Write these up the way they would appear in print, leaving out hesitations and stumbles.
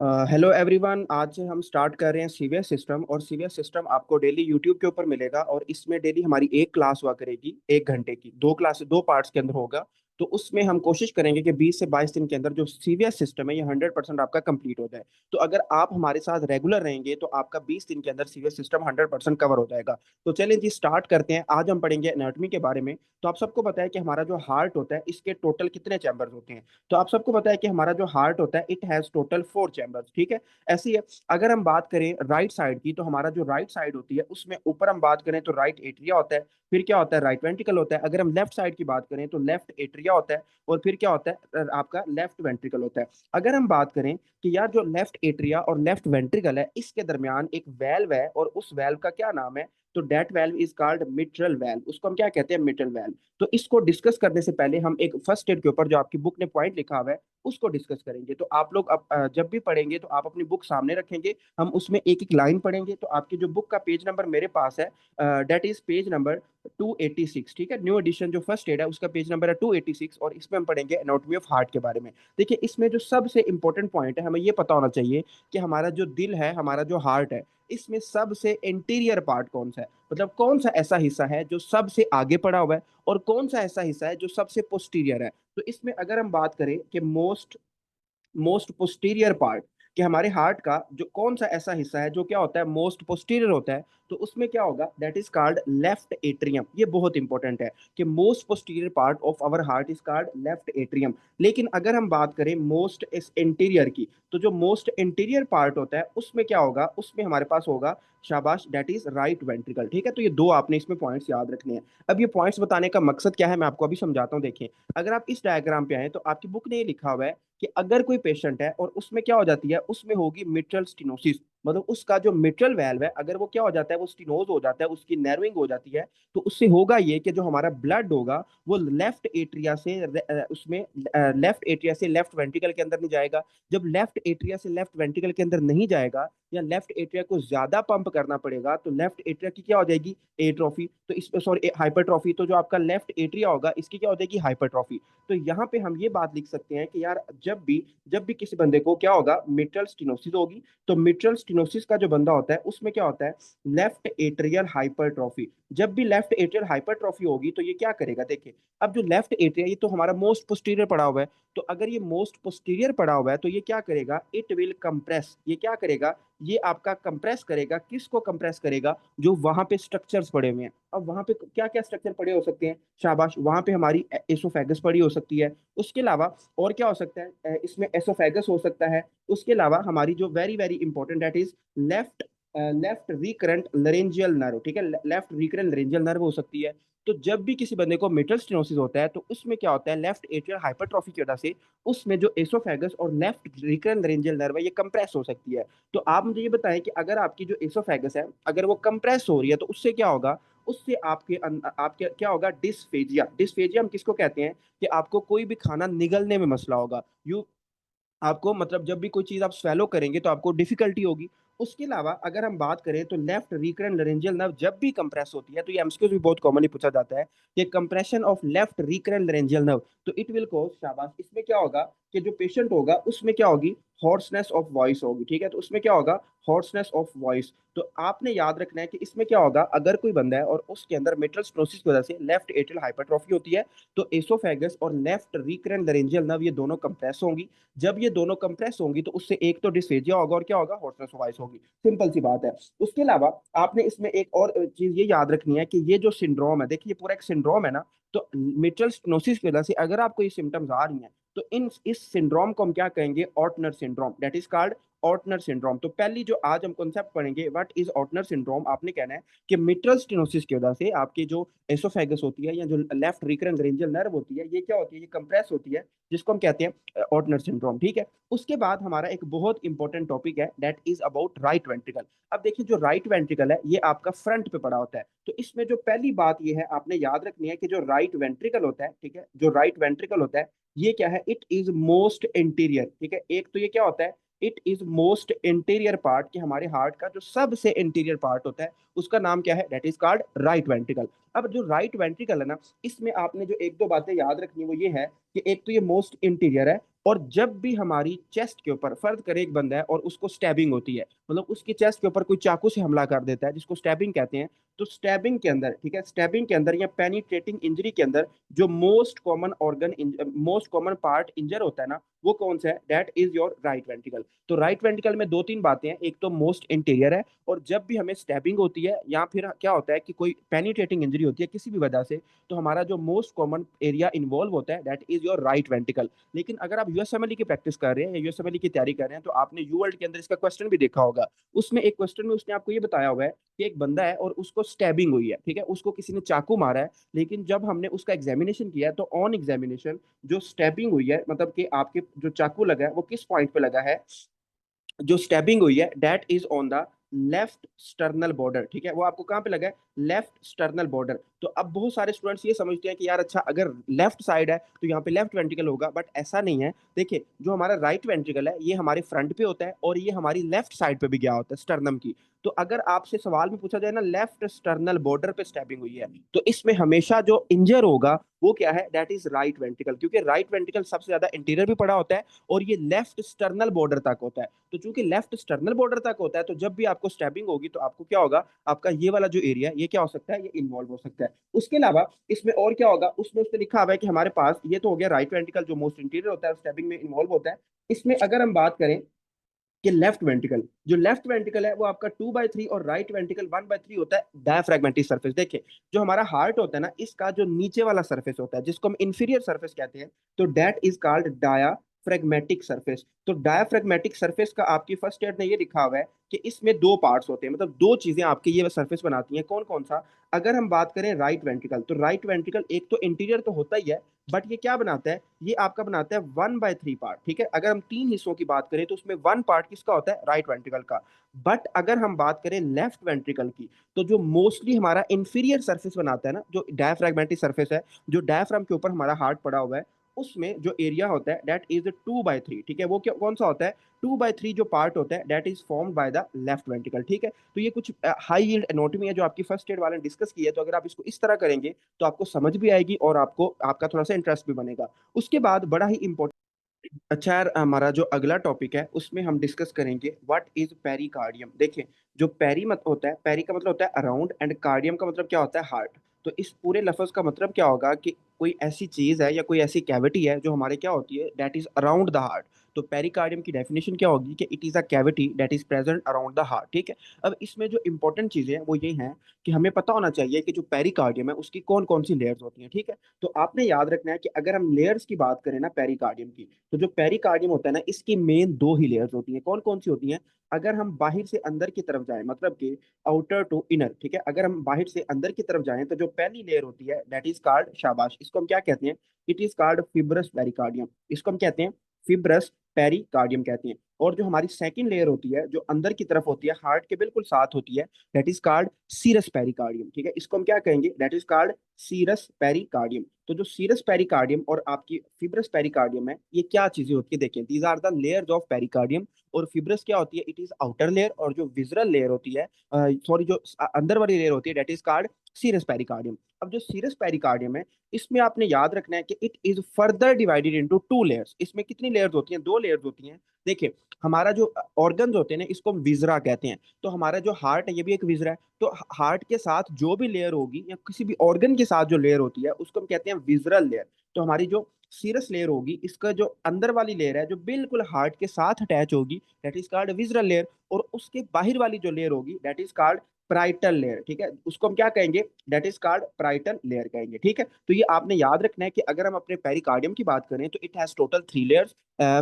Hello everyone. आज से हम स्टार्ट कर रहे हैं सीवीएस सिस्टम। और सीवीएस सिस्टम आपको डेली यूट्यूब के ऊपर मिलेगा और इसमें डेली हमारी एक क्लास हुआ करेगी, 1 घंटे की। दो क्लास दो पार्ट्स के अंदर होगा। तो उसमें हम कोशिश करेंगे कि 20 से 22 दिन के अंदर जो सीवीएस सिस्टम है ये 100% आपका कंप्लीट हो जाए। तो अगर आप हमारे साथ रेगुलर रहेंगे तो आपका 20 दिन के अंदर सीवीएस सिस्टम 100% कवर हो जाएगा। तो चलिए जी स्टार्ट करते हैं। आज हम पढ़ेंगे एनाटॉमी के बारे में। तो आप सबको पता है कि हमारा जो हार्ट होता है इसके टोटल कितने चैम्बर्स होते हैं। तो आप सबको पता है कि हमारा जो हार्ट होता है इट हैज टोटल 4 चैम्बर्स, ठीक है। ऐसी है। अगर हम बात करें राइट साइड की तो हमारा जो राइट साइड होती है उसमें ऊपर हम बात करें तो राइट एट्रिया होता है। फिर क्या होता है, राइट वेंट्रिकल होता है। अगर हम लेफ्ट साइड की बात करें तो लेफ्ट एट्रिया होता है। और फिर क्या होता है, आपका लेफ्ट वेंट्रिकल होता है। अगर हम बात करें कि यार जो लेफ्ट एट्रिया और लेफ्ट वेंट्रिकल है इसके दरमियान एक वेल्व है और उस वेल्व का क्या नाम है, तो that valve is called mitral valve. उसको हम क्या कहते हैं, मिट्रल वेल्व। तो इसको डिस्कस करने से पहले हम एक फर्स्ट एड के ऊपर जो आपकी बुक ने पॉइंट लिखा हुआ है उसको डिस्कस करेंगे। तो आप लोग अब जब भी पढ़ेंगे तो आप अपनी बुक सामने रखेंगे। हम उसमें एक एक लाइन पढ़ेंगे। तो आपकी जो बुक का पेज नंबर मेरे पास है डेट इज पेज नंबर 286, ठीक है। न्यू एडिशन जो फर्स्ट एड है उसका पेज नंबर है 286 और इसमें हम पढ़ेंगे एनाटॉमी ऑफ हार्ट के बारे में। देखिए इसमें जो सबसे इंपॉर्टेंट पॉइंट है हमें ये पता होना चाहिए कि हमारा जो दिल है, हमारा जो हार्ट है, इसमें सबसे इंटीरियर पार्ट कौन सा है, मतलब कौन सा ऐसा हिस्सा है जो सबसे आगे पड़ा हुआ है और कौन सा ऐसा हिस्सा है जो सबसे पोस्टीरियर है। तो इसमें अगर हम बात करें कि मोस्ट मोस्ट पोस्टीरियर पार्ट, कि हमारे हार्ट का जो कौन सा ऐसा हिस्सा है जो क्या होता है, मोस्ट पोस्टीरियर होता है, तो उसमें क्या होगा, that is called left atrium. ये बहुत इंपॉर्टेंट है कि most posterior part of our heart is called left atrium. लेकिन अगर हम बात करें मोस्ट इंटीरियर की, तो जो मोस्ट इंटीरियर पार्ट होता है उसमें क्या होगा, उसमें हमारे पास होगा, शाबाश, दैट इज राइट वेंट्रिकल, ठीक है। तो ये दो आपने इसमें पॉइंट्स याद रखने हैं। अब ये पॉइंट्स बताने का मकसद क्या है मैं आपको अभी समझाता हूँ। देखिए अगर आप इस डायग्राम पे आए तो आपकी बुक ने ये लिखा हुआ है कि अगर कोई पेशेंट है और उसमें क्या हो जाती है, उसमें होगी मिट्रल स्टिनोसिस, मतलब उसका जो मिट्रल वेल्व है अगर वो क्या हो जाता है, वो स्टिनोज हो जाता है, उसकी नर्विंग हो जाती है, तो उससे होगा ये कि जो हमारा ब्लड होगा वो लेफ्ट एट्रिया से उसमें लेफ्ट एट्रिया से लेफ्ट वेंट्रिकल के अंदर नहीं जाएगा। जब लेफ्ट एट्रिया से लेफ्ट वेंट्रिकल के अंदर नहीं जाएगा या लेफ्ट एट्रिया को ज्यादा पंप करना पड़ेगा तो लेफ्ट एट्रिया की क्या हो जाएगी, एट्रोफी। तो इस सॉरी हाइपरट्रॉफी। तो जो आपका लेफ्ट एट्रिया होगा इसकी क्या हो जाएगी, हाइपरट्रॉफी। तो यहाँ पे हम ये बात लिख सकते हैं कि यार जब भी किसी बंदे को क्या होगा, मिट्रल स्टिनोसिस होगी, तो मिट्रल स्टिनोसिस का जो बंदा होता है उसमें क्या होता है, लेफ्ट एट्रियल हाइपरट्रॉफी। जब भी लेफ्ट एट्रियल हाइपरट्रॉफी होगी तो ये क्या करेगा, देखिए अब जो लेफ्ट एट्रिया ये तो हमारा मोस्ट पोस्टीरियर पड़ा हुआ है। तो अगर ये मोस्ट पोस्टीरियर पड़ा हुआ है तो ये क्या करेगा, इट विल कंप्रेस। ये क्या करेगा, ये आपका कंप्रेस करेगा। किसको कंप्रेस करेगा, जो वहां पे स्ट्रक्चर्स पड़े हुए हैं। अब वहां पे क्या क्या स्ट्रक्चर पड़े हो सकते हैं, शाबाश, वहां पे हमारी एसोफेगस पड़ी हो सकती है। उसके अलावा और क्या हो सकता है, इसमें एसोफेगस हो सकता है। उसके अलावा हमारी जो very very important that is left left recurrent laryngeal nerve, ठीक है, लेफ्ट रिकरेंट लरेंजियल नर्व हो सकती है। तो जब भी किसी बंदे को मेटल स्टेनोसिस होता है तो उसमें क्या होता है, लेफ्ट एट्रियल हाइपरट्रॉफी की वजह से उसमें जो एसोफेगस और लेफ्ट रिकरेंट लरेंजियल नर्व है ये कंप्रेस हो सकती है। तो आप मुझे ये बताएं कि अगर आपकी जो एसोफेगस है अगर वो कंप्रेस हो रही है तो उससे क्या होगा, उससे आपके क्या होगा, डिस्फेजिया। डिस्फेजिया हम किसको कहते हैं, कि आपको कोई भी खाना निगलने में मसला होगा। यू आपको मतलब जब भी कोई चीज आप स्वेलो करेंगे तो आपको डिफिकल्टी होगी। उसके अलावा अगर हम बात करें तो लेफ्ट रिकरेंट लरेंजियल नर्व जब भी कंप्रेस होती है, तो ये एमसीक्यू भी बहुत कॉमनली पूछा जाता है कि compression of left recurrent laryngeal nerve, तो इट विल कॉज, शाबाश, इसमें क्या होगा कि जो पेशेंट होगा उसमें क्या होगी, हॉर्सनेस ऑफ वॉइस होगी, ठीक है। तो उसमें क्या होगा, हॉर्सनेस ऑफ वॉइस। तो आपने याद रखना है कि इसमें क्या होगा, अगर कोई बंदा है और उसके अंदर मेटल स्टोसिस की वजह से लेफ्ट एट्रियल हाइपरट्रॉफी होती है तो एसोफेगस और लेफ्ट रिकरेंट लरेंजियल नर्व ये दोनों कंप्रेस होंगी। जब ये दोनों कंप्रेस होंगी तो उससे एक तो डिस्फेजिया होगा और क्या होगा, हॉर्सनेस ऑफ वॉइस होगी। सिंपल सी बात है। उसके अलावा आपने इसमें एक और चीज ये याद रखनी है कि ये जो सिंड्रोम है, देखिए ये पूरा एक सिंड्रोम है ना। तो मेटल स्टेनोसिस की वजह से अगर आपको ये सिम्टम्स आ रही हैं तो इन इस सिंड्रोम को हम क्या कहेंगे, Ortner syndrome, that is called Ortner syndrome. तो पहली जो आज हम कॉन्सेप्ट पढ़ेंगे, व्हाट इज ऑर्टनर सिंड्रोम, आपने कहना है कि मिट्रल स्टेनोसिस की वजह से आपकी जो एसोफेगस होती है या जो लेफ्ट रिकरेंट लरेंजियल नर्व होती है ये क्या होती है, ये कंप्रेस होती है, जिसको हम कहते हैं ऑर्टनर सिंड्रोम, ठीक है। उसके बाद हमारा एक बहुत इंपॉर्टेंट टॉपिक है that is about right ventricle. अब देखिए जो राइट वेंट्रिकल है ये आपका फ्रंट पे पड़ा होता है। तो इसमें जो पहली बात ये है आपने याद रखनी है कि जो राइट वेंट्रिकल होता है, ठीक है, जो राइट वेंट्रिकल होता है ये क्या है, इट इज मोस्ट इंटीरियर, ठीक है। एक तो ये क्या होता है, it is most interior part, कि हमारे हार्ट का जो सबसे इंटीरियर पार्ट होता है उसका नाम क्या है, that is called right ventricle. अब जो राइट वेंट्रिकल है ना, इसमें आपने जो एक दो बातें याद रखनी वो ये है कि एक तो ये मोस्ट इंटीरियर है, और जब भी हमारी चेस्ट के ऊपर, फर्ज करें एक बंदा है और उसको स्टैबिंग होती है, मतलब उसकी चेस्ट के ऊपर कोई चाकू से हमला कर देता है, जिसको स्टैबिंग कहते हैं। तो स्टैबिंग के अंदर, ठीक है, स्टैबिंग के अंदर या पेनिट्रेटिंग इंजरी के अंदर जो मोस्ट कॉमन पार्ट इंजर होता है ना, वो कौन सा है? That is your right ventricle. तो राइट वेंट्रिकल में दो तीन बातें हैं, एक तो मोस्ट इंटीरियर है, और जब भी हमें स्टैबिंग होती है या फिर क्या होता है कि कोई पेनिट्रेटिंग इंजरी होती है किसी भी वजह से, तो हमारा जो मोस्ट कॉमन एरिया इन्वॉल्व होता है that is your right ventricle. लेकिन अगर आप यूएसएमएलई की प्रैक्टिस कर रहे हैं या यूएसएमएलई की तैयारी कर रहे हैं, तो आपने यू वर्ल्ड के अंदर इसका क्वेश्चन भी देखा होगा। उसमें एक क्वेश्चन में उसने आपको ये बताया हुआ है कि एक बंदा है और उसको स्टैबिंग हुई है, ठीक है, उसको किसी ने चाकू मारा है, लेकिन जब हमने उसका एग्जामिनेशन किया है तो ऑन एग्जामिनेशन जो स्टैबिंग हुई है, मतलब कि आपके जो चाकू लगा है वो किस पॉइंट पे लगा है, जो स्टैबिंग हुई है that is on the left sternal border, ठीक है, वो आपको कहाँ पे लगा है? Left sternal border. तो अब बहुत सारे स्टूडेंट्स ये समझते हैं कि यार अच्छा, अगर लेफ्ट साइड है तो यहाँ पे लेफ्ट वेंट्रिकल होगा, बट ऐसा नहीं है। देखिए, जो हमारा राइट वेंट्रिकल है ये हमारे फ्रंट पे होता है और ये हमारी लेफ्ट साइड पे भी गया होता है, स्टर्नम की। तो अगर आपसे सवाल में पूछा जाए ना, लेफ्ट स्टर्नल बॉर्डर पे स्टैबिंग हुई है, तो इसमें हमेशा जो इंजर होगा वो क्या है? दैट इज राइट वेंट्रिकल, क्योंकि राइट वेंट्रिकल सबसे ज्यादा इंटीरियर भी पड़ा होता है और ये लेफ्ट स्टर्नल बॉर्डर तक होता है। तो चूंकि लेफ्ट स्टर्नल बॉर्डर तक होता है, तो जब भी आपको स्टैबिंग होगी तो आपको क्या होगा? आपका ये वाला जो एरिया है ये क्या हो सकता है? ये इन्वॉल्व हो सकता है। उसके अलावा इसमें और क्या होगा? उसमें उसने लिखा हुआ है कि हमारे पास ये तो हो गया राइट वेंट्रिकल जो मोस्ट इंटीरियर होता है, स्टैबिंग में इन्वॉल्व होता है। इसमें अगर हम बात करें कि लेफ्ट वेंट्रिकल, जो लेफ्ट वेंट्रिकल है वो आपका 2/3 और राइट वेंट्रिकल 1/3 होता है डायफ्रैग्मेटिक सरफेस। देखिए, जो हमारा हार्ट होता है ना, इसका जो नीचे वाला सरफेस होता है जिसको हम इंफीरियर सरफेस कहते हैं, तो दैट इज कॉल्ड डायाफ्रैग्मेटिक सरफेस। तो डायाफ्रैग्मेटिक सरफेस का आपकी फर्स्ट ईयर ने ये लिखा हुआ है कि इसमें दो पार्ट्स होते हैं, मतलब दो चीजें आपके ये सरफेस बनाती हैं। कौन कौन सा? अगर हम बात करें राइट वेंट्रिकल, तो राइट वेंट्रिकल एक तो इंटीरियर तो होता ही है, बट ये क्या बनाता है? ये आपका बनाता है 1/3 पार्ट, ठीक है। अगर हम तीन हिस्सों की बात करें तो उसमें वन पार्ट किसका होता है? राइट वेंट्रिकल का। बट अगर हम बात करें लेफ्ट वेंट्रिकल की, तो जो मोस्टली हमारा इंफीरियर सरफेस बनाता है ना, जो डायफ्रैग्मेटिक सरफेस है, जो डायफ्राम के ऊपर हमारा हार्ट पड़ा हुआ है, उसमें जो एरिया होता है दैट इज 2/3, ठीक है। वो क्या, कौन सा होता है? 2/3 जो पार्ट होता है that is formed by the left ventricle, ठीक है। तो ये कुछ हाई यील्ड एनाटॉमी है जो आपकी फर्स्ट ईयर वाले ने डिस्कस की है, तो अगर आप इसको इस तरह करेंगे तो आपको समझ भी आएगी और आपको आपका थोड़ा सा इंटरेस्ट भी बनेगा। उसके बाद बड़ा ही इंपॉर्टेंट, अच्छा यार, हमारा जो अगला टॉपिक है उसमें हम डिस्कस करेंगे व्हाट इज पेरिकार्डियम। देखिए, जो पेरी मत होता है, पेरी का मतलब होता है अराउंड, एंड कार्डियम का मतलब क्या होता है? हार्ट। तो इस पूरे लफ्ज का मतलब क्या होगा कि कोई ऐसी चीज है या कोई ऐसी कैविटी है जो हमारे क्या होती है? That is around the heart. तो पेरिकार्डियम की डेफिनेशन क्या होगी? कि it is a cavity that is present around the heart, ठीक है। अब इसमें जो इंपॉर्टेंट चीजें हैं वो ये हैं कि हमें पता होना चाहिए कि जो पेरिकार्डियम है उसकी कौन कौन सी लेयर्स होती हैं, ठीक है। तो आपने याद रखना है कि अगर हम लेयर्स की बात करें ना पेरिकार्डियम की, तो जो पेरिकार्डियम होता है ना, इसकी मेन दो ही लेयर्स होती हैं। कौन कौन सी होती हैं? अगर हम बाहर से अंदर की तरफ जाएं, मतलब कि आउटर टू इनर, ठीक है, अगर हम बाहर से अंदर की तरफ जाएं तो जो पहली लेयर होती है दैट इज कॉल्ड, शाबाश, इसको हम क्या कहते हैं? It is called fibrous pericardium. इसको हम कहते हैं फिब्रस पेरिकार्डियम कहते हैं। और जो हमारी सेकंड लेयर होती है जो अंदर की तरफ होती है, हार्ट के बिल्कुल साथ होती है, that is called serous pericardium, ठीक है। इसको हम क्या कहेंगे? That is called serous pericardium. तो जो सीरस पेरिकार्डियम और आपकी फिब्रस पेरिकार्डियम है, ये क्या चीजें होती है? देखिए, these are the layers of pericardium. और फिब्रस क्या होती है? It is outer layer. और जो विजरल लेयर होती है, सॉरी, जो अंदर वाली लेयर होती है that is called serous pericardium. अब जो सीरस पेरिकार्डियम है, इसमें आपने याद रखना है कि it is further divided into two layers. इसमें कितनी लेयर्स होती हैं? दो लेयर्स होती हैं। देखिए, हमारा जो ऑर्गन्स होते हैं ना, इसको हम विजरा कहते हैं। तो हमारा जो हार्ट है ये भी एक विजरा है। तो हार्ट के साथ जो भी लेयर होगी या किसी भी ऑर्गन के साथ जो लेयर होती है उसको हम कहते हैं विजरल लेयर। तो हमारी जो सीरस लेयर होगी, इसका जो अंदर वाली लेयर है जो बिल्कुल हार्ट के साथ अटैच होगी, that is called visceral layer. और उसके बाहर वाली जो लेयर होगी that is called parietal layer, ठीक है। उसको हम क्या कहेंगे? That is called parietal layer कहेंगे, ठीक है। तो ये आपने याद रखना है कि अगर हम अपने पेरिकार्डियम की बात करें तो it has total 3 layers,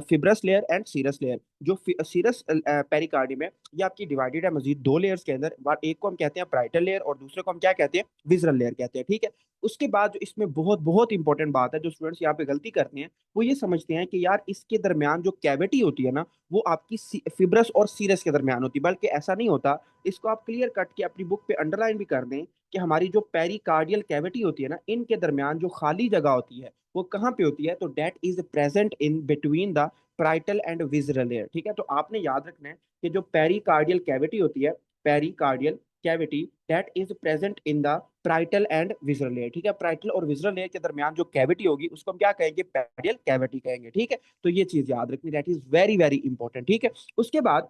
fibrous layer and serous layer. जो सीरस पेरिकार्डियम है ये आपकी डिवाइडेड है मजीद दो लेयर्स के अंदर। एक को हम कहते हैं प्राइटल लेयर और दूसरे को हम क्या कहते हैं? विजरल लेयर कहते हैं, ठीक है। उसके बाद जो इसमें बहुत बहुत इंपॉर्टेंट बात है, जो स्टूडेंट्स यहाँ पे गलती करते हैं, वो ये समझते हैं कि यार इसके दरमियान जो कैविटी होती है ना, वो आपकी फिब्रस और सीरस के दरमियान होती है, बल्कि ऐसा नहीं होता। इसको आप क्लियर कट के अपनी बुक पे अंडरलाइन भी कर दें कि हमारी जो पेरिकार्डियल कैविटी होती है ना, इनके दरमियान जो खाली जगह होती है वो कहाँ पे होती है? तो that is present in between the parietal and visceral layer, ठीक है। तो आपने याद रखना है कि जो पेरिकार्डियल कैविटी होती है, pericardial cavity that is present in the parietal and visceral layer. ठीक है, प्राइटल और विजरल लेयर के दरमियान जो कैविटी होगी उसको हम क्या कहेंगे, पेरियल कैविटी कहेंगे। ठीक है, तो ये चीज याद रखनी, that is very very important. ठीक है, उसके बाद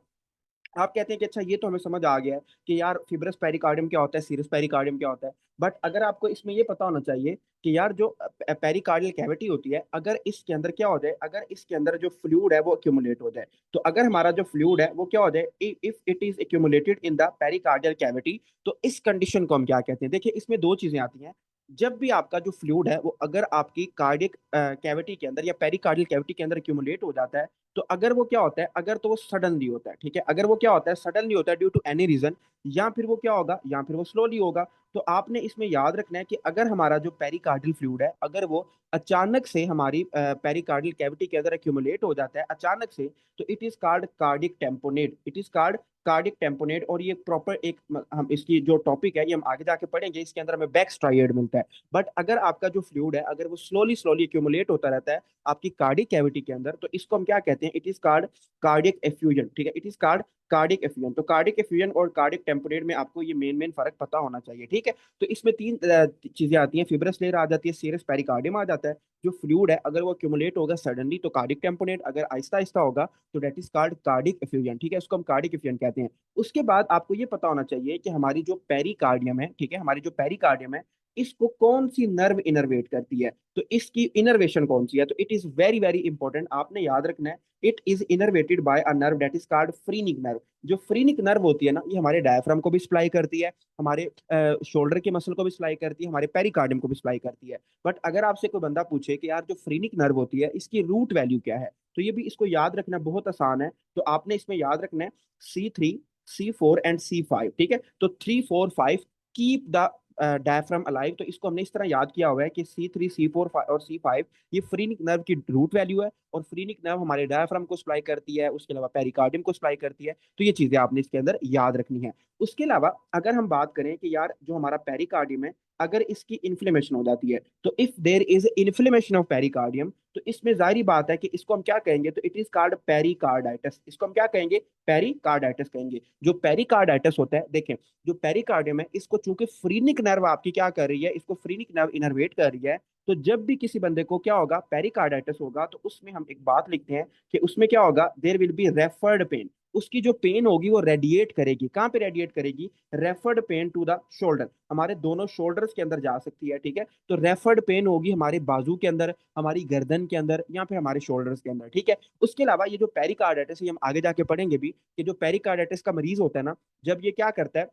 आप कहते हैं कि अच्छा ये तो हमें समझ आ गया है कि यार फिब्रस पेरिकार्डियम क्या होता है, सीरस पेरिकार्डियम क्या होता है, बट अगर आपको इसमें ये पता होना चाहिए कि यार जो पेरिकार्डियल कैविटी होती है, अगर इसके अंदर क्या हो जाए, अगर इसके अंदर जो फ्लूइड है वो एक्यूमुलेट हो जाए, तो अगर हमारा जो फ्लूइड है वो क्या हो जाए, if it is accumulated in the pericardial cavity, तो इस कंडीशन को हम क्या कहते हैं। देखिए इसमें दो चीजें आती हैं। जब भी आपका जो फ्लूइड है वो अगर आपकी कार्डियक कैविटी के अंदर या पेरिकार्डियल कैविटी के अंदर एक्यूमुलेट हो जाता है, तो अगर वो क्या होता है, अगर तो वो सडनली होता है, ठीक है, अगर वो क्या होता है सडनली होता है ड्यू टू एनी रीजन, या फिर वो क्या होगा, या फिर वो स्लोली होगा, तो आपने इसमें याद रखना है कि अगर हमारा जो पेरिकार्डियल फ्लूइड है अगर वो अचानक से हमारी पेरिकार्डियल कैविटी के अंदर एक्यूमुलेट हो जाता है अचानक से, तो it is called cardiac tamponade, it is called cardiac tamponade. और ये प्रॉपर एक हम इसकी जो टॉपिक है ये हम आगे जाके पढ़ेंगे, इसके अंदर हमें बैक स्ट्राइड मिलता है। बट अगर आपका जो फ्लूइड है अगर वो स्लोली स्लोली एक्यूमुलेट होता रहता है आपकी कार्डिक कैविटी के अंदर, तो इसको हम क्या कहते हैं, it is card cardiac effusion. ठीक है, it is card cardiac effusion. तो कार्डिक एफ्यूजन और कार्डिक टेम्पोरेट में आपको ये मेन मेन फर्क पता होना चाहिए। ठीक है, तो इसमें तीन चीजें आती हैं, फिब्रस लेयर आ जाती है, सीरस पेरिकार्डियम आ जाता है। जो फ्लूइड है अगर वो एक्यूमुलेट होगा सडनली तो कार्डिक टेम्पोरेट, अगर आहिस्ता आहिस्ता होगा तो that is card cardiac effusion. ठीक है, इसको हम कार्डिक एफ्यूजन कहते हैं। उसके बाद आपको ये पता होना चाहिए कि हमारी जो पेरिकार्डियम है, ठीक है, हमारी जो पेरिकार्डियम है इसको कौन सी नर्व इनर्वेट करती है, तो इसकी इनर्वेशन कौन सी है, तो it is very very important, आपने याद रखना है। It is innervated by a nerve that is called phrenic nerve. जो फ्रीनिक नर्व होती है ना, ये हमारे डायफ्राम को भी सप्लाई करती है, हमारे शोल्डर के मसल को भी सप्लाई करती है, हमारे पेरिकार्डियम को भी सप्लाई करती है। बट अगर आपसे कोई बंदा पूछे कि यार जो फ्रीनिक नर्व होती है इसकी रूट वैल्यू क्या है, तो ये भी इसको याद रखना बहुत आसान है। तो आपने इसमें याद रखना है C3 C4 एंड C5। ठीक है, तो 3 4 5 कीप द डायफ्राम अलाइव। तो इसको हमने इस तरह याद किया हुआ है कि C3 C4 और C5 ये फ्रीनिक नर्व की रूट वैल्यू है, और फ्रीनिक नर्व हमारे डायफ्राम को सप्लाई करती है, उसके अलावा पेरिकार्डियम को सप्लाई करती है। तो ये चीजें आपने इसके अंदर याद रखनी है। उसके अलावा अगर हम बात करें कि यार जो हमारा पेरिकार्डियम है अगर इसकी इन्फ्लेमेशन हो जाती है, तो if there is inflammation of pericardium, तो इसमें जाहिर बात है कि इसको हम क्या कहेंगे, तो इट इज कॉल्ड पेरिकार्डाइटिस। इसको हम क्या कहेंगे, पेरिकार्डाइटिस कहेंगे। जो पेरिकार्डाइटिस होता है, देखें जो पेरिकार्डियम है इसको चूंकि फ्रीनिक नर्व आपकी क्या कर रही है, इसको फ्रीनिक नर्व इनर्वेट कर रही है, तो जब भी किसी बंदे को क्या होगा, पेरिकार्डाइटिस होगा, तो उसमें हम एक बात लिखते हैं कि उसमें क्या होगा, there will be referred pain. उसकी जो पेन होगी वो रेडिएट करेगी, कहाँ पे रेडिएट करेगी, referred pain to the shoulder, हमारे दोनों शोल्डर्स के अंदर जा सकती है। ठीक है, तो रेफर्ड पेन होगी हमारे बाजू के अंदर, हमारी गर्दन के अंदर, या फिर हमारे शोल्डर्स के अंदर। ठीक है, उसके अलावा ये जो पेरिकार्डाइटिस है हम आगे जाके पढ़ेंगे भी कि जो पेरिकार्डाइटिस का मरीज होता है ना, जब ये क्या करता है,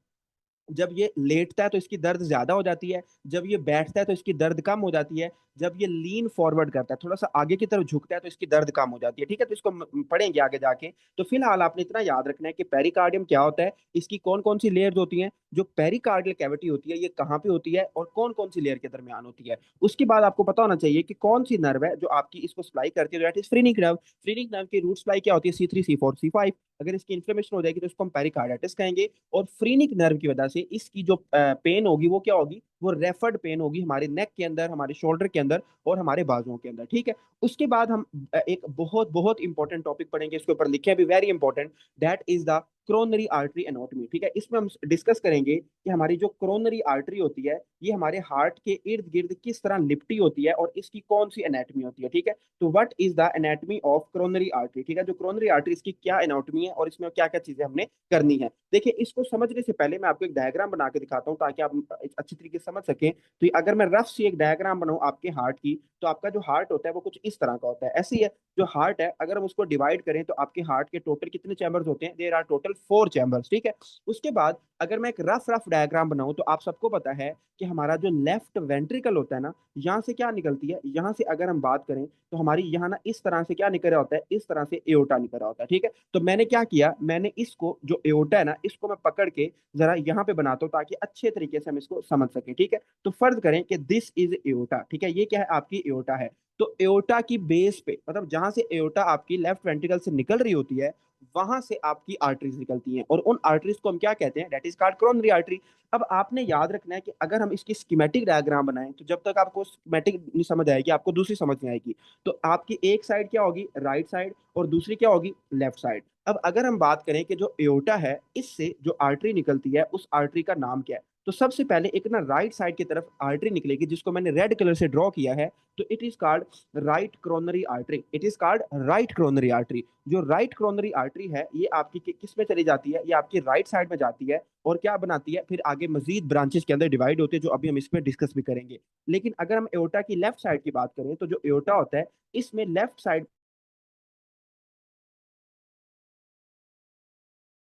जब ये लेटता है तो इसकी दर्द ज्यादा हो जाती है, जब ये बैठता है तो इसकी दर्द कम हो जाती है, जब ये लीन फॉरवर्ड करता है थोड़ा सा आगे की तरफ झुकता है तो इसकी दर्द कम हो जाती है। ठीक है, तो इसको पढ़ेंगे आगे जाके। तो फिलहाल आपने इतना याद रखना है कि पेरिकार्डियम क्या होता है, इसकी कौन कौन सी लेयर्स होती हैं, जो पेरिकार्डियल कैविटी होती है ये कहाँ पे होती है, और कौन कौन सी लेयर के दरमियान होती है। उसके बाद आपको पता होना चाहिए कि कौन सी नर्व है जो आपकी इसको सप्लाई करती है, दैट इज फ्रीनिक नर्व। फ्रीनिक नर्व की रूट सप्लाई क्या होती है, C3 C4 C5। अगर इसकी इन्फ्लेमेशन हो जाएगी तो इसको हम पेरिकार्डाइटिस कहेंगे। और फ्रीनिक नर्व की वजह से इसकी जो पेन होगी वो क्या होगी, वो रेफर्ड पेन होगी हमारे नेक के अंदर, हमारे शोल्डर के अंदर, और हमारे बाजुओं के अंदर। ठीक है, उसके बाद हम एक बहुत बहुत इंपॉर्टेंट टॉपिक पढ़ेंगे, इसके ऊपर लिखे हैं भी very important, that is the coronary artery anatomy. ठीक है, इसमें हम डिस्कस करेंगे कि हमारी जो क्रोनरी आर्टरी होती है ये हमारे हार्ट के इर्द गिर्द किस तरह लिपटी होती है और इसकी कौन सी एनाटॉमी होती है। ठीक है, तो what is the anatomy of coronary artery. ठीक है, जो क्रोनरी आर्टरी इसकी क्या एनाटॉमी है और इसमें क्या क्या चीजें हमने करनी है। देखिए इसको समझने से पहले मैं आपको एक डायग्राम बना के दिखाता हूँ ताकि आप अच्छी तरीके से समझ सकें। तो अगर मैं रफ सी एक डायग्राम बनाऊं आपके हार्ट की, तो आपका जो हार्ट होता है वो कुछ इस तरह का होता है, ऐसी है। जो हार्ट है अगर हम उसको डिवाइड करें तो आपके हार्ट के टोटल कितने चैम्बर्स होते हैं, देयर आर टोटल 4 चैम्बर्स। ठीक है, उसके बाद अगर मैं एक रफ रफ डायग्राम बनाऊं तो आप सबको पता है कि हमारा जो लेफ्ट वेंट्रिकल होता है ना, यहाँ से क्या निकलती है, यहाँ से अगर हम बात करें तो हमारी यहाँ ना इस तरह से क्या निकल रहा होता है, इस तरह से एओटा निकल रहा होता है। ठीक है, तो मैंने क्या किया, मैंने इसको जो एओटा है ना इसको मैं पकड़ के जरा यहाँ पे बनाता हूँ ताकि अच्छे तरीके से हम इसको समझ सके। ठीक है, तो फर्ज करें कि दिस इज एओटा। ठीक है, ये क्या है, आपकी एओटा है। तो एओटा की बेस पे, मतलब जहां से एओटा आपकी लेफ्ट वेंट्रिकल से निकल रही होती है, वहां से आपकी आर्टरीज निकलती हैं, और उन आर्टरीज को हम क्या कहते हैं, that is called coronary artery. अब आपने याद रखना है कि अगर हम इसकी स्कीमेटिक डायग्राम बनाएं, तो जब तक आपको स्कीमेटिक नहीं समझ आएगी आपको दूसरी समझ नहीं आएगी। तो आपकी एक साइड क्या होगी, राइट साइड, और दूसरी क्या होगी, लेफ्ट साइड। अब अगर हम बात करें कि जो एओर्टा है, इससे जो आर्टरी निकलती है उस आर्टरी का नाम क्या है, तो सबसे पहले एक ना राइट साइड की तरफ आर्टरी निकलेगी जिसको मैंने रेड कलर से ड्रॉ किया है, तो it is called right coronary artery. It is called right coronary artery. जो राइट क्रोनरी आर्टरी है ये आपकी किस में चली जाती है, ये आपकी राइट साइड में जाती है, और क्या बनाती है, फिर आगे मजीद ब्रांचेस के अंदर डिवाइड होते हैं जो अभी हम इसमें डिस्कस भी करेंगे। लेकिन अगर हम एओर्टा की लेफ्ट साइड की बात करें, तो जो एओर्टा होता है इसमें left side,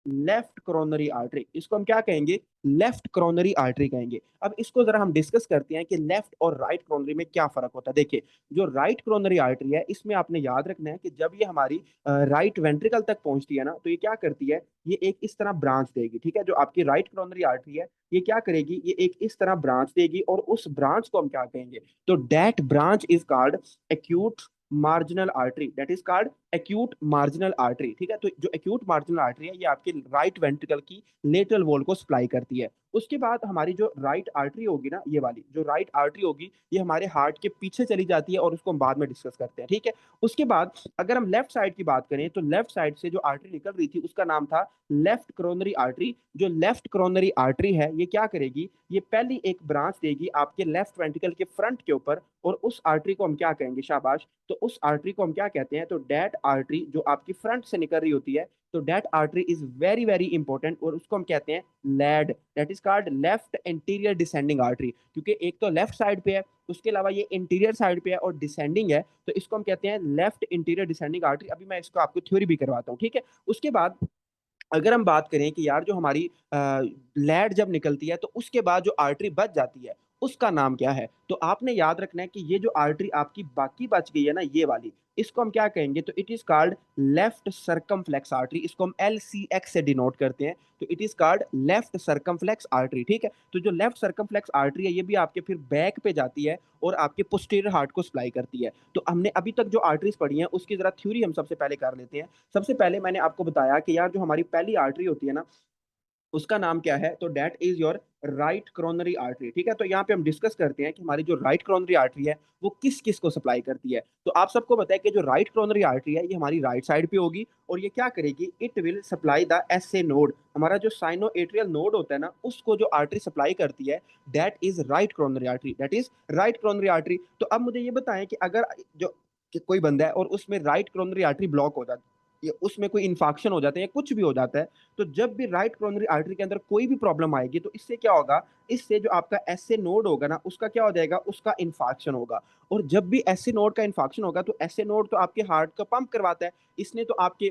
left coronary artery, इसको हम क्या कहेंगे, लेफ्ट कोरोनरी आर्टरी कहेंगे। अब इसको जरा हम डिस्कस करते हैं कि लेफ्ट और राइट कोरोनरी में क्या फर्क होता है। देखिए, जो राइट कोरोनरी आर्टरी है इसमें आपने याद रखना है कि जब ये हमारी राइट वेंट्रिकल तक पहुंचती है ना, तो ये क्या करती है, ये एक इस तरह ब्रांच देगी, ठीक है। जो आपकी राइट कोरोनरी आर्टरी है ये क्या करेगी, ये एक इस तरह ब्रांच देगी, और उस ब्रांच को हम क्या कहेंगे, तो that branch is called acute marginal artery, that is called acute marginal artery, ठीक है। तो जो एक्यूट मार्जिनल आर्टरी है ये आपके राइट वेंट्रिकल की लेटरल वॉल को सप्लाई करती है। उसके बाद हमारी जो राइट आर्टरी होगी ना, ये वाली जो राइट आर्टरी होगी ये हमारे हार्ट के पीछे चली जाती है, और उसको हम बाद में डिस्कस करते हैं, ठीक है। उसके बाद अगर हम लेफ्ट साइड की बात करें, तो लेफ्ट साइड से जो आर्टरी निकल रही थी उसका नाम था लेफ्ट क्रोनरी आर्टरी। जो लेफ्ट क्रोनरी आर्टरी है ये क्या करेगी, ये पहली एक ब्रांच देगी आपके लेफ्ट वेंट्रिकल के फ्रंट के ऊपर, और उस आर्टरी को हम क्या कहेंगे, शाबाश, तो उस आर्टरी को हम क्या कहते हैं, तो डेट आर्टरी जो आपकी फ्रंट से निकल रही होती है, तो that artery is very very important, और उसको हम कहते हैं LAD, that is called left anterior descending artery, क्योंकि एक तो लेफ्ट साइड पे है, उसके अलावा ये इंटीरियर साइड पे है और डिसेंडिंग है, तो इसको हम कहते हैं लेफ्ट इंटीरियर डिसेंडिंग आर्टरी। अभी मैं इसको आपको थ्योरी भी करवाता हूँ, ठीक है। उसके बाद अगर हम बात करें कि यार जो हमारी लैड जब निकलती है तो उसके बाद जो आर्टरी बच जाती है उसका नाम क्या है, तो आपने याद रखना है कि ये जो आर्टरी आपकी बाकी बच गई है ना, ये वाली, इसको हम क्या कहेंगे, तो it is called left circumflex artery. इसको हम LCX से डिनोट करते हैं, तो it is called left circumflex artery, ठीक है। तो जो लेफ्ट सर्कमफ्लेक्स आर्टरी है ये भी आपके फिर बैक पे जाती है और आपके पोस्टीरियर हार्ट को सप्लाई करती है। तो हमने अभी तक जो आर्टरीज पढ़ी हैं उसकी जरा थ्योरी हम सबसे पहले कर लेते हैं। सबसे पहले मैंने आपको बताया कि यार जो हमारी पहली आर्टरी होती है ना, उसका नाम क्या है, तो that is your right coronary artery, ठीक है। तो यहाँ पे हम डिस्कस करते हैं कि हमारी जो राइट क्रोनरी आर्टरी है वो किस किस को सप्लाई करती है। तो आप सबको पता है कि जो राइट क्रोनरी आर्टरी है ये हमारी राइट साइड पे होगी, और ये क्या करेगी, it will supply the SA node. हमारा जो साइनो एट्रियल नोड होता है ना, उसको जो आर्टरी सप्लाई करती है, that is right coronary artery, that is right coronary artery. तो अब मुझे ये बताएं कि अगर जो कि कोई बंदा है और उसमें राइट क्रोनरी आर्टरी ब्लॉक हो जाती है, उसमें कोई इन्फाक्शन हो जाता है या कुछ भी हो जाता है, तो जब भी राइट कोरोनरी आर्टरी के अंदर कोई भी प्रॉब्लम आएगी, तो इससे क्या होगा, इससे जो आपका SA नोड होगा ना, उसका क्या हो जाएगा, उसका इन्फाक्शन होगा। और जब भी SA नोड का इन्फाक्शन होगा, तो SA नोड तो आपके हार्ट का पंप करवाता है, इसने तो आपके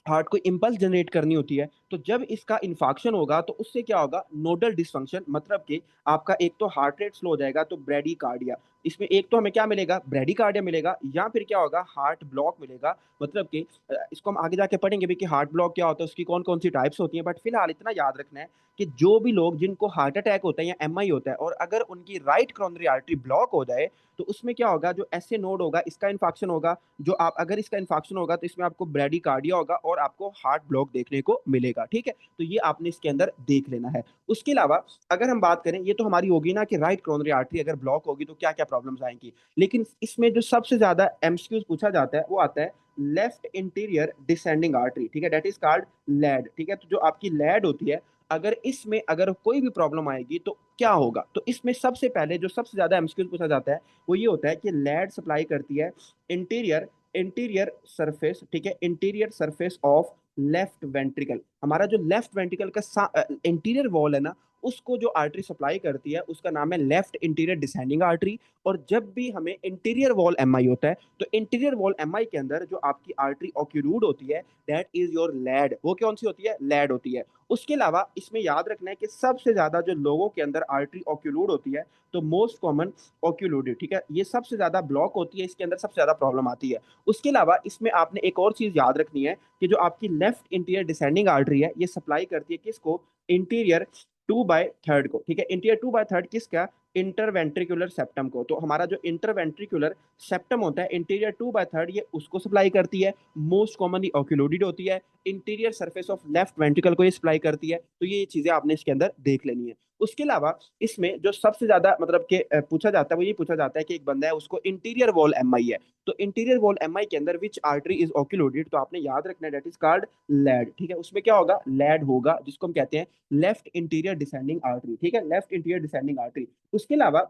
हार्ट को इंपल्स जनरेट करनी होती है। तो जब इसका इन्फाक्शन होगा तो उससे क्या होगा, नोडल डिसफंक्शन, मतलब कि आपका एक तो हार्ट रेट स्लो हो जाएगा, तो ब्रेडिकार्डिया, इसमें एक तो हमें क्या मिलेगा, ब्रेडिकार्डिया मिलेगा, या फिर क्या होगा, हार्ट ब्लॉक मिलेगा। मतलब कि इसको हम आगे जाके पढ़ेंगे भी कि हार्ट ब्लॉक क्या होता है, उसकी कौन कौन सी टाइप्स होती हैं, बट फिलहाल इतना याद रखना है कि जो भी लोग जिनको हार्ट अटैक होता है या MI होता है, और अगर उनकी राइट कोरोनरी आर्टरी ब्लॉक हो जाए, तो उसमें क्या होगा, जो SA नोड होगा इसका इन्फेक्शन होगा, जो आप अगर इसका इन्फेक्शन होगा तो इसमें आपको ब्रेडिकार्डिया होगा और आपको हार्ट ब्लॉक देखने को मिलेगा, ठीक है। तो ये आपने इसके अंदर देख लेना है। उसके अलावा अगर हम बात करें, ये तो हमारी होगी ना कि राइट कोरोनरी आर्टरी अगर ब्लॉक होगी तो क्या क्या प्रॉब्लम्स आएंगी, लेकिन इसमें जो सबसे ज्यादा MCQs पूछा जाता है वो आता है लेफ्ट इंटीरियर डिसेंडिंग आर्टरी, ठीक है, दैट इज कॉल्ड लैड, ठीक है। तो जो आपकी लैड होती है, अगर इसमें अगर कोई भी प्रॉब्लम आएगी तो क्या होगा, तो इसमें सबसे पहले जो सबसे ज्यादा MCQs पूछा जाता है वो ये होता है कि लैड सप्लाई करती है इंटीरियर इंटीरियर सरफेस, ठीक है, interior surface of left ventricle. हमारा जो लेफ्ट वेंट्रिकल का इंटीरियर वॉल है ना, उसको जो आर्टरी सप्लाई करती है उसका नाम है लेफ्ट इंटीरियर डिसेंडिंग आर्टरी। और जब भी हमें इंटीरियर वॉल MI होता है, तो इंटीरियर वॉल MI के अंदर जो आपकी आर्टरी ऑक्यूलूड होती है, दैट इज योर लैड, वो कौन सी होती है, लैड होती है। उसके अलावा इसमें याद रखना है कि सबसे ज्यादा जो लोगों के अंदर आर्टरी ऑक्यूलूड होती है, तो मोस्ट कॉमन ऑक्यूलूडेड, ठीक है, ये सबसे ज्यादा ब्लॉक होती है, इसके अंदर सबसे ज्यादा प्रॉब्लम आती है। उसके अलावा इसमें आपने एक और चीज याद रखनी है कि जो आपकी लेफ्ट इंटीरियर डिसेंडिंग आर्टरी है ये सप्लाई करती है किसको, इंटीरियर 2/3 को, ठीक है। इंटीरियर 2/3 किसका, इंटरवेंट्रिकुलर सेप्टम को। तो हमारा जो इंटरवेंट्रिकुलर सेप्टम होता है इंटीरियर 2/3 ये उसको सप्लाई करती है, मोस्ट कॉमनली ओक्यूलोडेड होती है। Interior surface of left ventricle को ये सप्लाई करती है। तो ये चीजें आपने इसके अंदर देख लेनी है। उसके अलावा इसमें जो सबसे ज्यादा मतलब कि पूछा जाता है वो ये पूछा जाता है कि एक बंदा है उसको इंटीरियर वॉल एमआई है, तो इंटीरियर वॉल एमआई के अंदर विच आर्टरी इज ओक्यूलोडेड, तो आपने याद रखना है दैट इज कॉल्ड लैड। ठीक है, उसमें क्या होगा, लैड होगा, जिसको हम कहते हैं लेफ्ट इंटीरियर डिसेंडिंग आर्टरी। ठीक है, लेफ्ट इंटीरियर डिसेंडिंग आर्टरी। उसके अलावा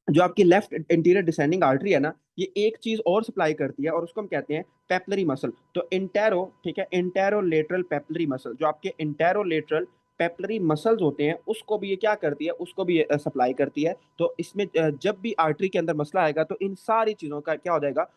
जो आपकी लेफ्ट इंटीरियर डिसेंडिंग आर्टरी है ना, ये एक चीज और सप्लाई करती है और उसको हम कहते हैं पेपलरी मसल। तो इंटेरो, ठीक है, इंटेरोलेटरल पेपलरी मसल, जो आपके इंटेरोलेटरल पेपलरी मसल्स होते हैं उसको भी ये क्या करती है, उसको भी ये सप्लाई करती है। तो इसमें जब भी आर्टरी के अंदर मसला आएगा तो इन सारी चीजों का क्या हो जाएगा,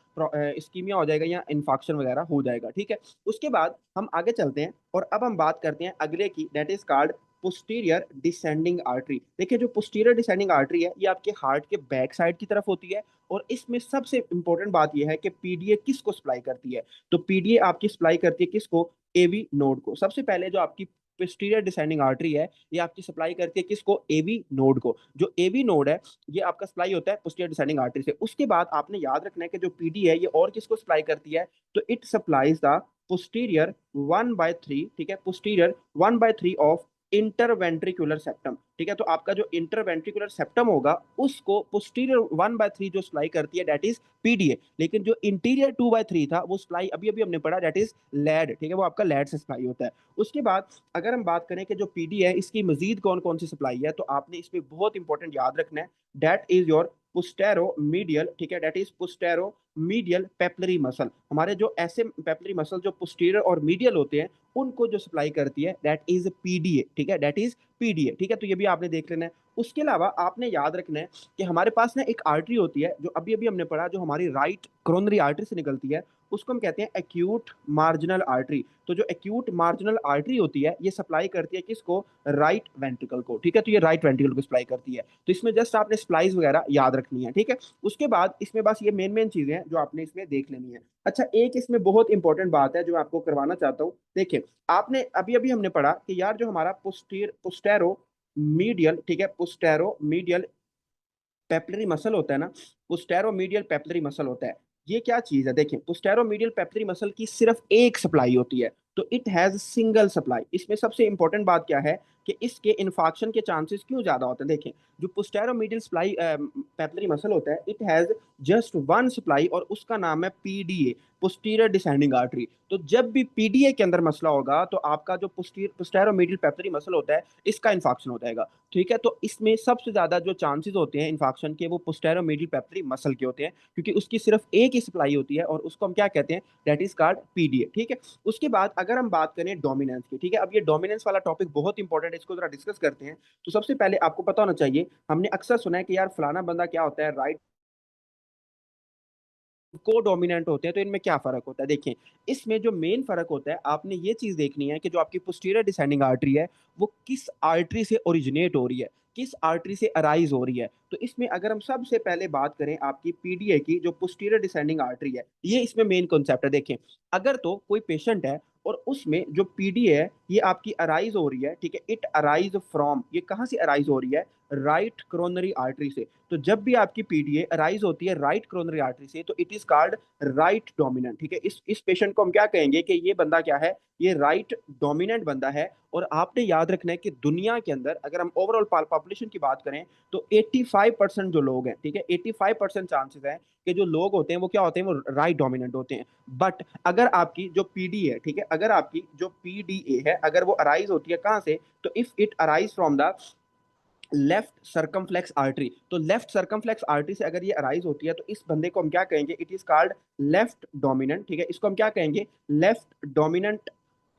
इस्कीमिया हो जाएगा या इन्फेक्शन वगैरह हो जाएगा। ठीक है, उसके बाद हम आगे चलते हैं और अब हम बात करते हैं अगले की, that is called posterior descending artery. देखिए जो पोस्टीरियर डिसेंडिंग आर्टरी है ये आपके हार्ट के बैक साइड की तरफ होती है और इसमें सबसे इंपॉर्टेंट बात यह है कि पीडीए किसको सप्लाई करती है। तो पीडीए आपकी सप्लाई करती है किसको, एवी नोड को। सबसे पहले जो आपकी पोस्टीरियर डिसेंडिंग आर्टरी है ये आपकी सप्लाई करती है किसको, एवी नोड को। जो एवी नोड है ये आपका सप्लाई होता है पोस्टीरियर डिसेंडिंग आर्टरी से। उसके बाद आपने याद रखना है कि जो पीडी है ये और किसको सप्लाई करती है, तो इट सप्लाइज द पोस्टीरियर 1/3, ठीक है, पोस्टीरियर 1/3 ऑफ इंटरवेंट्रिकुलर सेप्टम। ठीक है, तो आपका जो इंटरवेंट्रिकुलर सेप्टम होगा उसको पोस्टीरियर 1/3 जो सप्लाई करती है दैट इज पीडीए। लेकिन जो इंटीरियर 2/3 था वो सप्लाई अभी अभी हमने पढ़ा दैट इज लैड। ठीक है, वो आपका लैड से सप्लाई होता है। उसके बाद अगर हम बात करें कि जो पीडी है इसकी मजीद कौन कौन सी सप्लाई है, तो आपने इसमें बहुत इंपॉर्टेंट याद रखना है that is your posteromedial. ठीक है, that is posteromedial papillary muscle. हमारे जो ऐसे पेपलरी मसल जो पुस्टीरियर और मीडियल होते हैं उनको जो सप्लाई करती है दैट इज पीडीए। ठीक है, दैट इज पीडीए। ठीक है, तो ये भी आपने देख लेना है। उसके अलावा आपने याद रखना है कि हमारे पास ना एक आर्टरी होती है जो अभी अभी हमने पढ़ा, जो हमारी राइट क्रोनरी आर्टरी से निकलती है, उसको हम कहते हैं एक्यूट मार्जिनल आर्टरी। तो जो एक्यूट मार्जिनल आर्टरी होती है ये सप्लाई करती है किसको, राइट वेंट्रिकल को। ठीक है, तो ये राइट वेंट्रिकल को सप्लाई करती है। तो इसमें जस्ट आपने स्प्लाइस वगैरह याद रखनी है। ठीक है, उसके बाद इसमें बस ये मेन मेन चीजें हैं जो आपने इसमें देख लेनी है। अच्छा, एक इसमें बहुत इंपॉर्टेंट बात है जो मैं आपको करवाना चाहता हूँ। देखिए आपने अभी अभी हमने पढ़ा कि यार जो हमारा पुस्टेरो मीडियल, ठीक है, पुस्टेरो मीडियल पेपलरी मसल होता है ना, पुस्टेरो मीडियल पेपलरी मसल होता है, ये क्या चीज है। देखिए पुस्टेरो मीडियल पेपलरी मसल की सिर्फ एक सप्लाई होती है, तो इट हैज सिंगल सप्लाई। इसमें सबसे इंपॉर्टेंट बात क्या है कि इसके इन्फाक्शन के चांसेस क्यों ज्यादा होते हैं। देखें जो पुस्टेरो मीडियल सप्लाई पेपलरी मसल होता है it has just one supply और उसका नाम है पीडीए, पोस्टीरियर डिसेंडिंग आर्टरी। तो जब भी पीडीए के अंदर मसला होगा तो आपका जो पोस्टेरो मीडियल पेपलरी मसल होता है इसका इन्फाक्शन हो जाएगा। ठीक है, तो इसमें सबसे ज्यादा जो चांसेस होते हैं इन्फेक्शन के वो पोस्टेरो मीडियल पेपलरी मसल के होते हैं, क्योंकि उसकी सिर्फ एक ही सप्लाई होती है और उसको हम क्या कहते हैं, दैट इज कॉल्ड पीडीए। ठीक है, उसके बाद अगर हम बात करें डोमिनेंस की, ठीक है, अब ये डोमिनेंस वाला टॉपिक बहुत इंपॉर्टेंट है, इसको जरा डिस्कस करते हैं। तो सबसे पहले आपको पता होना चाहिए, हमने अक्सर सुना है कि यार फलाना बंदा क्या होता है, राइट को डोमिनेंट होते हैं, तो इनमें क्या फर्क होता है। देखिए इसमें जो मेन फर्क होता है आपने ये चीज देखनी है कि जो आपकी पोस्टीरियर डिसेंडिंग आर्टरी है वो किस आर्टरी से ओरिजिनेट हो रही है, किस आर्टरी से अराइज हो रही है। तो इसमें अगर हम सबसे पहले बात करें आपकी पीडीए की, जो पोस्टीरियर डिसेंडिंग आर्टरी है, ये इसमें मेन कॉन्सेप्ट है। देखें अगर तो कोई पेशेंट है और उसमें जो पीडीए है ये आपकी अराइज हो रही है, ठीक है, इट अराइज फ्रॉम, ये कहाँ से अराइज हो रही है, राइट क्रोनरी आर्टरी से। तो जब भी आपकी पीडीए अराइज होती है राइट क्रोनरी आर्टरी से तो it is called right dominant. ठीक है, इस पेशेंट को हम क्या कहेंगे कि ये बंदा क्या है, ये राइट डोमिनेंट बंदा है। और आपने याद रखना है कि दुनिया के अंदर अगर हम ओवरऑल पॉपुलेशन की बात करें तो 85% जो लोग हैं, ठीक है, 85% चांसेस है कि जो लोग होते हैं वो क्या होते हैं, वो राइट डोमिनेंट होते हैं। बट अगर आपकी जो पीडी है, ठीक है, अगर आपकी जो पीडीए है अगर वो अराइज होती है कहाँ से, तो if it arise from the left circumflex artery, तो लेफ्ट सर्कमफ्लेक्स आर्टरी से अगर ये अराइज होती है तो इस बंदे को हम क्या कहेंगे, it is called left dominant. ठीक है, इसको हम क्या कहेंगे, लेफ्ट डोमिनेंट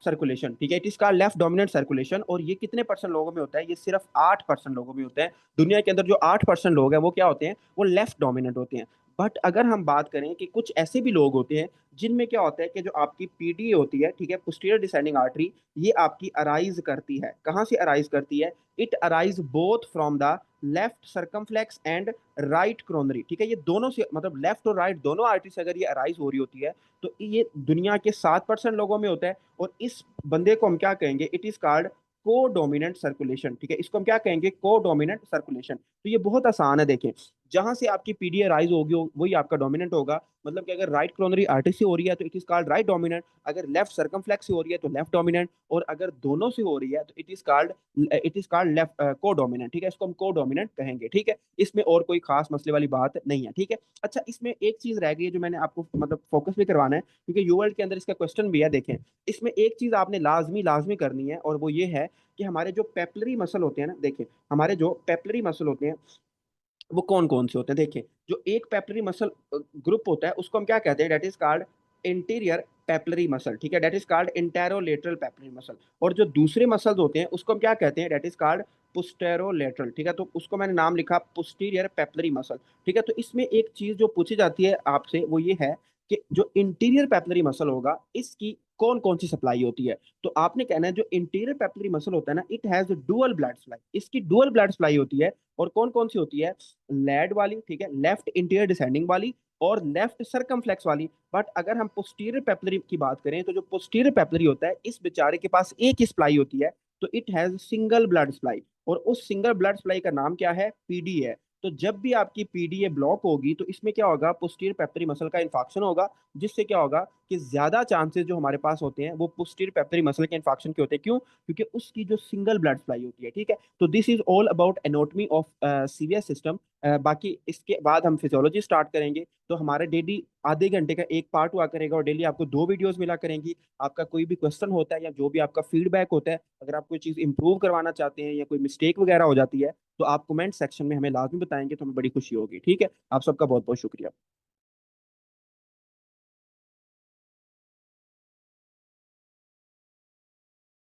सर्कुलेशन। ठीक है, it is called left dominant circulation. और ये कितने परसेंट लोगों में होता है, ये सिर्फ 8% लोगों में होता है। दुनिया के अंदर जो 8% लोग हैं वो क्या होते हैं, वो लेफ्ट डोमिनेंट होते हैं। बट अगर हम बात करें कि कुछ ऐसे भी लोग होते हैं जिनमें क्या होता है कि जो आपकी पीडी होती है, ठीक है, पोस्टीरियर डिसेंडिंग आर्टरी, ये आपकी अराइज करती है, कहाँ से अराइज करती है, it arise both from the left circumflex and right coronary. ठीक है, ये दोनों से मतलब लेफ्ट और राइट दोनों आर्टरी से अगर ये अराइज हो रही होती है तो ये दुनिया के 7% लोगों में होता है। और इस बंदे को हम क्या कहेंगे, इट इज कॉल्ड को डोमिनेंट सर्कुलेशन। ठीक है, इसको हम क्या कहेंगे, को डोमिनेंट सर्कुलेशन। तो ये बहुत आसान है, देखें जहां से आपकी पीडीए राइज होगी वही आपका डोमिनेंट होगा। मतलब कि अगर राइट कोरोनरी आर्टरी से हो रही है तो it is called right dominant, अगर लेफ्ट सर्कमफ्लेक्स से हो रही है तो लेफ्ट डोमिनेंट, और अगर दोनों से हो रही है तो इट इज कॉल्ड लेफ्ट को डोमिनेंट। ठीक है, इसको हम को डोमिनेंट कहेंगे। ठीक है, इसमें और कोई खास मसले वाली बात नहीं है। ठीक है, अच्छा इसमें एक चीज रह गई है जो मैंने आपको मतलब फोकस भी करवाना है, क्योंकि यूवर्ल्ड के अंदर इसका क्वेश्चन भी है। देखें, इसमें एक चीज आपने लाजमी लाजमी करनी है, और वो ये है कि हमारे जो पेपलरी मसल होते हैं ना, देखें हमारे जो पेपलरी मसल होते हैं वो कौन कौन से होते हैं। देखिए, जो एक पेपलरी मसल ग्रुप होता है उसको हम क्या कहते हैं, that is called anterior papillary muscle. ठीक है, that is called anterolateral papillary muscle. और जो दूसरे मसल्स होते हैं उसको हम क्या कहते हैं, डेट इज कॉल्ड पुस्टेरोलेटरल। ठीक है, तो उसको मैंने नाम लिखा पोस्टीरियर पेपलरी मसल। ठीक है, तो इसमें एक चीज जो पूछी जाती है आपसे वो ये है कि जो इंटीरियर पेपलरी मसल होगा इसकी कौन कौन सी सप्लाई होती है। तो आपने कहना है जो इंटीरियर पेपलरी मसल होता है ना, it has dual blood supply, इसकी डुअल ब्लड सप्लाई होती है। और कौन कौन सी होती है, लेड वाली, ठीक है, लेफ्ट इंटीरियर डिसेंडिंग वाली और लेफ्ट सरकमफ्लेक्स वाली। बट अगर हम पोस्टीरियर पेपलरी की बात करें तो जो पोस्टीरियर पेपलरी होता है इस बेचारे के पास एक ही सप्लाई होती है, तो it has single blood supply. और उस सिंगल ब्लड सप्लाई का नाम क्या है, पीडी है। तो जब भी आपकी पीडीए ब्लॉक होगी तो इसमें क्या होगा, पोस्टीरियर पेपलरी मसल का इन्फेक्शन होगा, जिससे क्या होगा कि ज्यादा चांसेस जो हमारे पास होते हैं वो पोस्टीरियर पेपलरी मसल के इन्फेक्शन के होते हैं। क्यों, क्योंकि उसकी जो सिंगल ब्लड सप्लाई होती है। ठीक है, तो this is all about anatomy of CVS system. बाकी इसके बाद हम फिजियोलॉजी स्टार्ट करेंगे, तो हमारे डेली आधे घंटे का एक पार्ट हुआ करेगा और डेली आपको 2 वीडियोस मिला करेंगी। आपका कोई भी क्वेश्चन होता है या जो भी आपका फीडबैक होता है, अगर आप कोई चीज़ इंप्रूव करवाना चाहते हैं या कोई मिस्टेक वगैरह हो जाती है तो आप कमेंट सेक्शन में हमें लाजमी बताएंगे, तो हमें बड़ी खुशी होगी। ठीक है, आप सबका बहुत बहुत शुक्रिया।